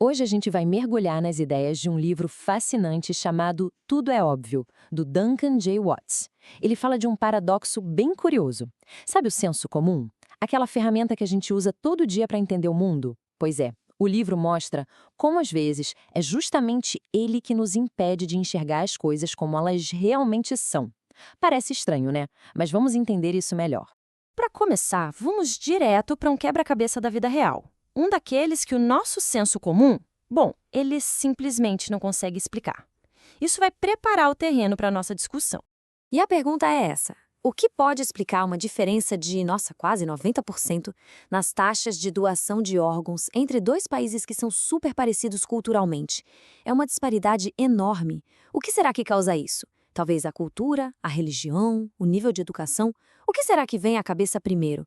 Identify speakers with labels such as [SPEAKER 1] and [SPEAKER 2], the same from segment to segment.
[SPEAKER 1] Hoje a gente vai mergulhar nas ideias de um livro fascinante chamado Tudo é Óbvio, do Duncan J. Watts. Ele fala de um paradoxo bem curioso. Sabe o senso comum? Aquela ferramenta que a gente usa todo dia para entender o mundo? Pois é, o livro mostra como, às vezes, é justamente ele que nos impede de enxergar as coisas como elas realmente são. Parece estranho, né? Mas vamos entender isso melhor.
[SPEAKER 2] Para começar, vamos direto para um quebra-cabeça da vida real. Um daqueles que o nosso senso comum, bom, ele simplesmente não consegue explicar. Isso vai preparar o terreno para a nossa discussão.
[SPEAKER 3] E a pergunta é essa: o que pode explicar uma diferença de, quase 90% nas taxas de doação de órgãos entre dois países que são super parecidos culturalmente? É uma disparidade enorme. O que será que causa isso? Talvez a cultura, a religião, o nível de educação? O que será que vem à cabeça primeiro?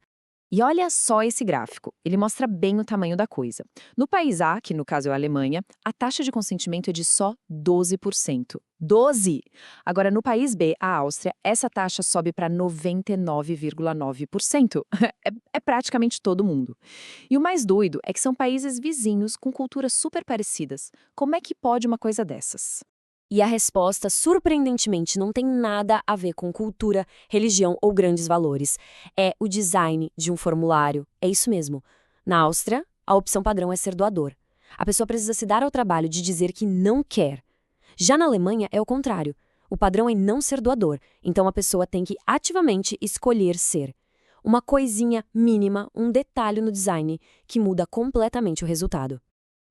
[SPEAKER 1] E olha só esse gráfico, ele mostra bem o tamanho da coisa. No país A, que no caso é a Alemanha, a taxa de consentimento é de só 12%. 12! Agora, no país B, a Áustria, essa taxa sobe para 99,9%. É praticamente todo mundo. E o mais doido é que são países vizinhos com culturas super parecidas. Como é que pode uma coisa dessas?
[SPEAKER 2] E a resposta, surpreendentemente, não tem nada a ver com cultura, religião ou grandes valores. É o design de um formulário. É isso mesmo. Na Áustria, a opção padrão é ser doador. A pessoa precisa se dar ao trabalho de dizer que não quer. Já na Alemanha, é o contrário. O padrão é não ser doador, então a pessoa tem que ativamente escolher ser. Uma coisinha mínima, um detalhe no design, que muda completamente o resultado.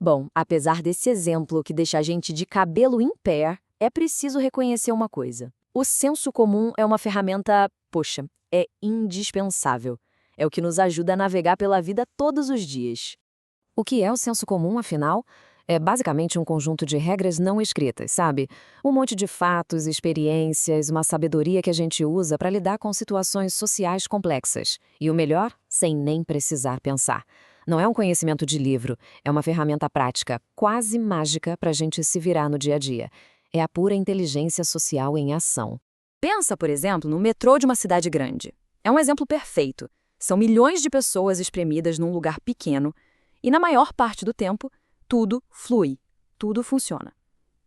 [SPEAKER 1] Bom, apesar desse exemplo que deixa a gente de cabelo em pé, é preciso reconhecer uma coisa. O senso comum é uma ferramenta, poxa, é indispensável. É o que nos ajuda a navegar pela vida todos os dias. O que é o senso comum, afinal? É basicamente um conjunto de regras não escritas, sabe? Um monte de fatos, experiências, uma sabedoria que a gente usa para lidar com situações sociais complexas. E o melhor, sem nem precisar pensar. Não é um conhecimento de livro, é uma ferramenta prática, quase mágica para a gente se virar no dia a dia. É a pura inteligência social em ação.
[SPEAKER 2] Pensa, por exemplo, no metrô de uma cidade grande. É um exemplo perfeito. São milhões de pessoas espremidas num lugar pequeno e, na maior parte do tempo, tudo flui, tudo funciona.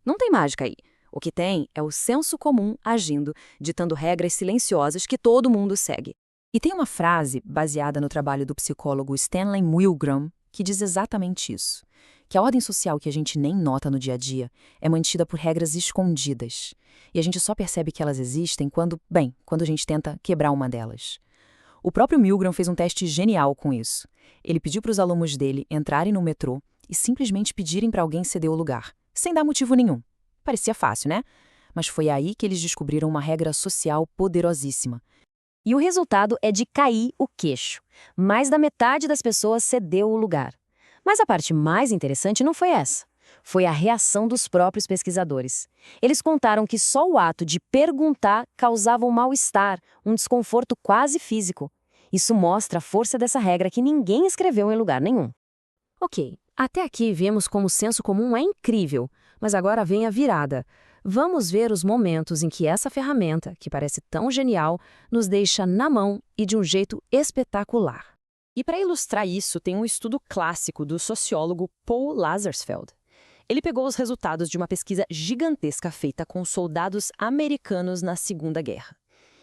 [SPEAKER 2] Não tem mágica aí. O que tem é o senso comum agindo, ditando regras silenciosas que todo mundo segue. E tem uma frase, baseada no trabalho do psicólogo Stanley Milgram, que diz exatamente isso. Que a ordem social que a gente nem nota no dia a dia é mantida por regras escondidas. E a gente só percebe que elas existem quando a gente tenta quebrar uma delas. O próprio Milgram fez um teste genial com isso. Ele pediu para os alunos dele entrarem no metrô e simplesmente pedirem para alguém ceder o lugar, sem dar motivo nenhum. Parecia fácil, né? Mas foi aí que eles descobriram uma regra social poderosíssima.
[SPEAKER 3] E o resultado é de cair o queixo. Mais da metade das pessoas cedeu o lugar. Mas a parte mais interessante não foi essa. Foi a reação dos próprios pesquisadores. Eles contaram que só o ato de perguntar causava um mal-estar, um desconforto quase físico. Isso mostra a força dessa regra que ninguém escreveu em lugar nenhum.
[SPEAKER 2] Ok, até aqui vemos como o senso comum é incrível, mas agora vem a virada. Vamos ver os momentos em que essa ferramenta, que parece tão genial, nos deixa na mão e de um jeito espetacular. E para ilustrar isso, tem um estudo clássico do sociólogo Paul Lazarsfeld. Ele pegou os resultados de uma pesquisa gigantesca feita com soldados americanos na Segunda Guerra.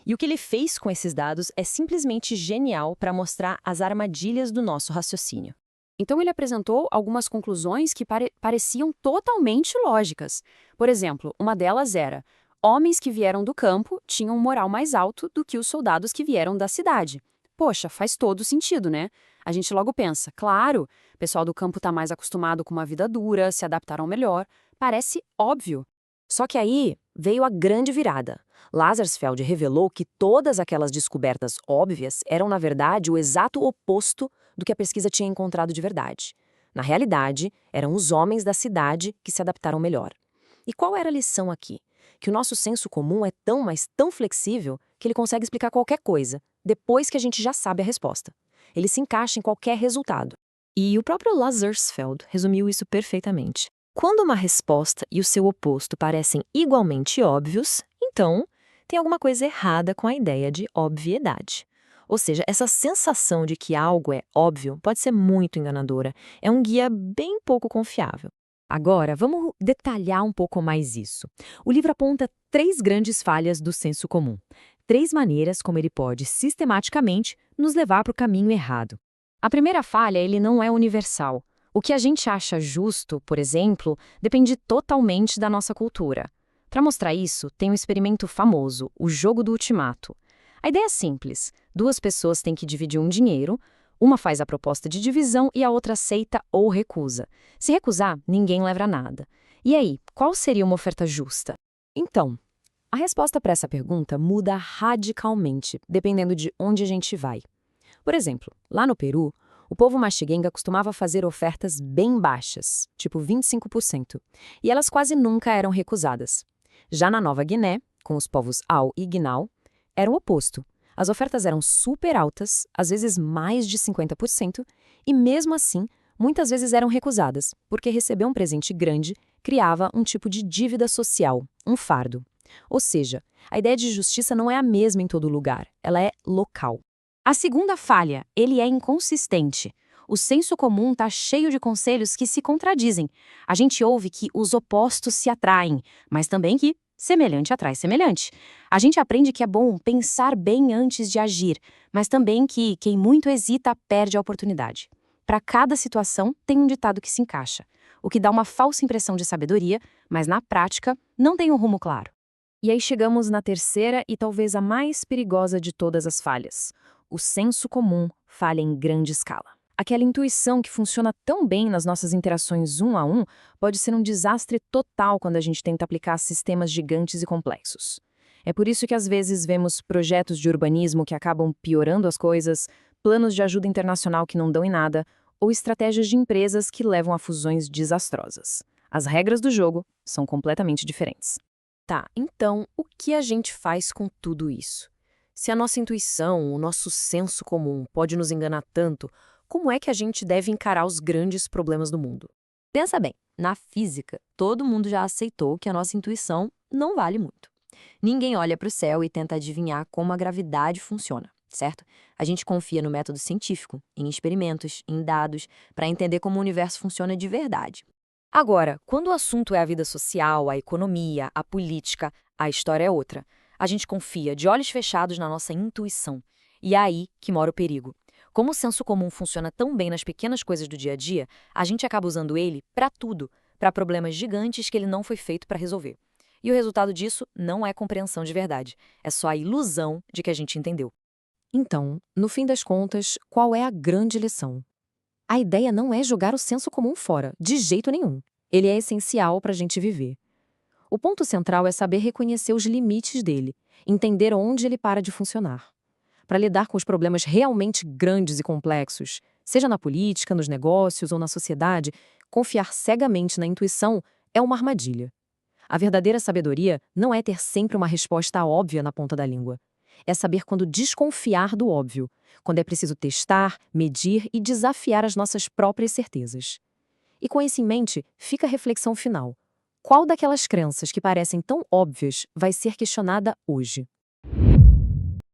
[SPEAKER 2] E o que ele fez com esses dados é simplesmente genial para mostrar as armadilhas do nosso raciocínio. Então ele apresentou algumas conclusões que pareciam totalmente lógicas. Por exemplo, uma delas era: homens que vieram do campo tinham um moral mais alto do que os soldados que vieram da cidade. Poxa, faz todo sentido, né? A gente logo pensa, claro, o pessoal do campo está mais acostumado com uma vida dura, se adaptaram melhor. Parece óbvio. Só que aí veio a grande virada. Lazarsfeld revelou que todas aquelas descobertas óbvias eram, na verdade, o exato oposto do que a pesquisa tinha encontrado de verdade. Na realidade, eram os homens da cidade que se adaptaram melhor. E qual era a lição aqui? Que o nosso senso comum é tão, mas tão flexível que ele consegue explicar qualquer coisa, depois que a gente já sabe a resposta. Ele se encaixa em qualquer resultado. E o próprio Lazarsfeld resumiu isso perfeitamente. Quando uma resposta e o seu oposto parecem igualmente óbvios, então tem alguma coisa errada com a ideia de obviedade.
[SPEAKER 3] Ou seja, essa sensação de que algo é óbvio pode ser muito enganadora. É um guia bem pouco confiável.
[SPEAKER 2] Agora, vamos detalhar um pouco mais isso. O livro aponta 3 grandes falhas do senso comum. 3 maneiras como ele pode, sistematicamente, nos levar para o caminho errado. A primeira falha, ele não é universal. O que a gente acha justo, por exemplo, depende totalmente da nossa cultura. Para mostrar isso, tem um experimento famoso, o jogo do ultimato. A ideia é simples. 2 pessoas têm que dividir um dinheiro, uma faz a proposta de divisão e a outra aceita ou recusa. Se recusar, ninguém leva nada. E aí, qual seria uma oferta justa? Então, a resposta para essa pergunta muda radicalmente, dependendo de onde a gente vai. Por exemplo, lá no Peru, o povo Maxiguenga costumava fazer ofertas bem baixas, tipo 25%, e elas quase nunca eram recusadas. Já na Nova Guiné, com os povos Au e Guinau, era o oposto. As ofertas eram super altas, às vezes mais de 50%, e mesmo assim, muitas vezes eram recusadas, porque receber um presente grande criava um tipo de dívida social, um fardo. Ou seja, a ideia de justiça não é a mesma em todo lugar, ela é local. A segunda falha, ele é inconsistente. O senso comum está cheio de conselhos que se contradizem. A gente ouve que os opostos se atraem, mas também que semelhante atrai semelhante. A gente aprende que é bom pensar bem antes de agir, mas também que quem muito hesita perde a oportunidade. Para cada situação, tem um ditado que se encaixa, o que dá uma falsa impressão de sabedoria, mas na prática não tem um rumo claro. E aí chegamos na terceira e talvez a mais perigosa de todas as falhas. O senso comum falha em grande escala. Aquela intuição que funciona tão bem nas nossas interações um a um pode ser um desastre total quando a gente tenta aplicar sistemas gigantes e complexos. É por isso que às vezes vemos projetos de urbanismo que acabam piorando as coisas, planos de ajuda internacional que não dão em nada, ou estratégias de empresas que levam a fusões desastrosas. As regras do jogo são completamente diferentes. Tá, então o que a gente faz com tudo isso? Se a nossa intuição, o nosso senso comum pode nos enganar tanto, como é que a gente deve encarar os grandes problemas do mundo? Pensa bem, na física, todo mundo já aceitou que a nossa intuição não vale muito. Ninguém olha para o céu e tenta adivinhar como a gravidade funciona, certo? A gente confia no método científico, em experimentos, em dados, para entender como o universo funciona de verdade. Agora, quando o assunto é a vida social, a economia, a política, a história é outra. A gente confia de olhos fechados na nossa intuição. E é aí que mora o perigo. Como o senso comum funciona tão bem nas pequenas coisas do dia a dia, a gente acaba usando ele para tudo, para problemas gigantes que ele não foi feito para resolver. E o resultado disso não é compreensão de verdade, é só a ilusão de que a gente entendeu. Então, no fim das contas, qual é a grande lição? A ideia não é jogar o senso comum fora, de jeito nenhum. Ele é essencial para a gente viver. O ponto central é saber reconhecer os limites dele, entender onde ele para de funcionar. Para lidar com os problemas realmente grandes e complexos, seja na política, nos negócios ou na sociedade, confiar cegamente na intuição é uma armadilha. A verdadeira sabedoria não é ter sempre uma resposta óbvia na ponta da língua. É saber quando desconfiar do óbvio, quando é preciso testar, medir e desafiar as nossas próprias certezas. E com isso em mente, fica a reflexão final. Qual daquelas crenças que parecem tão óbvias vai ser questionada hoje?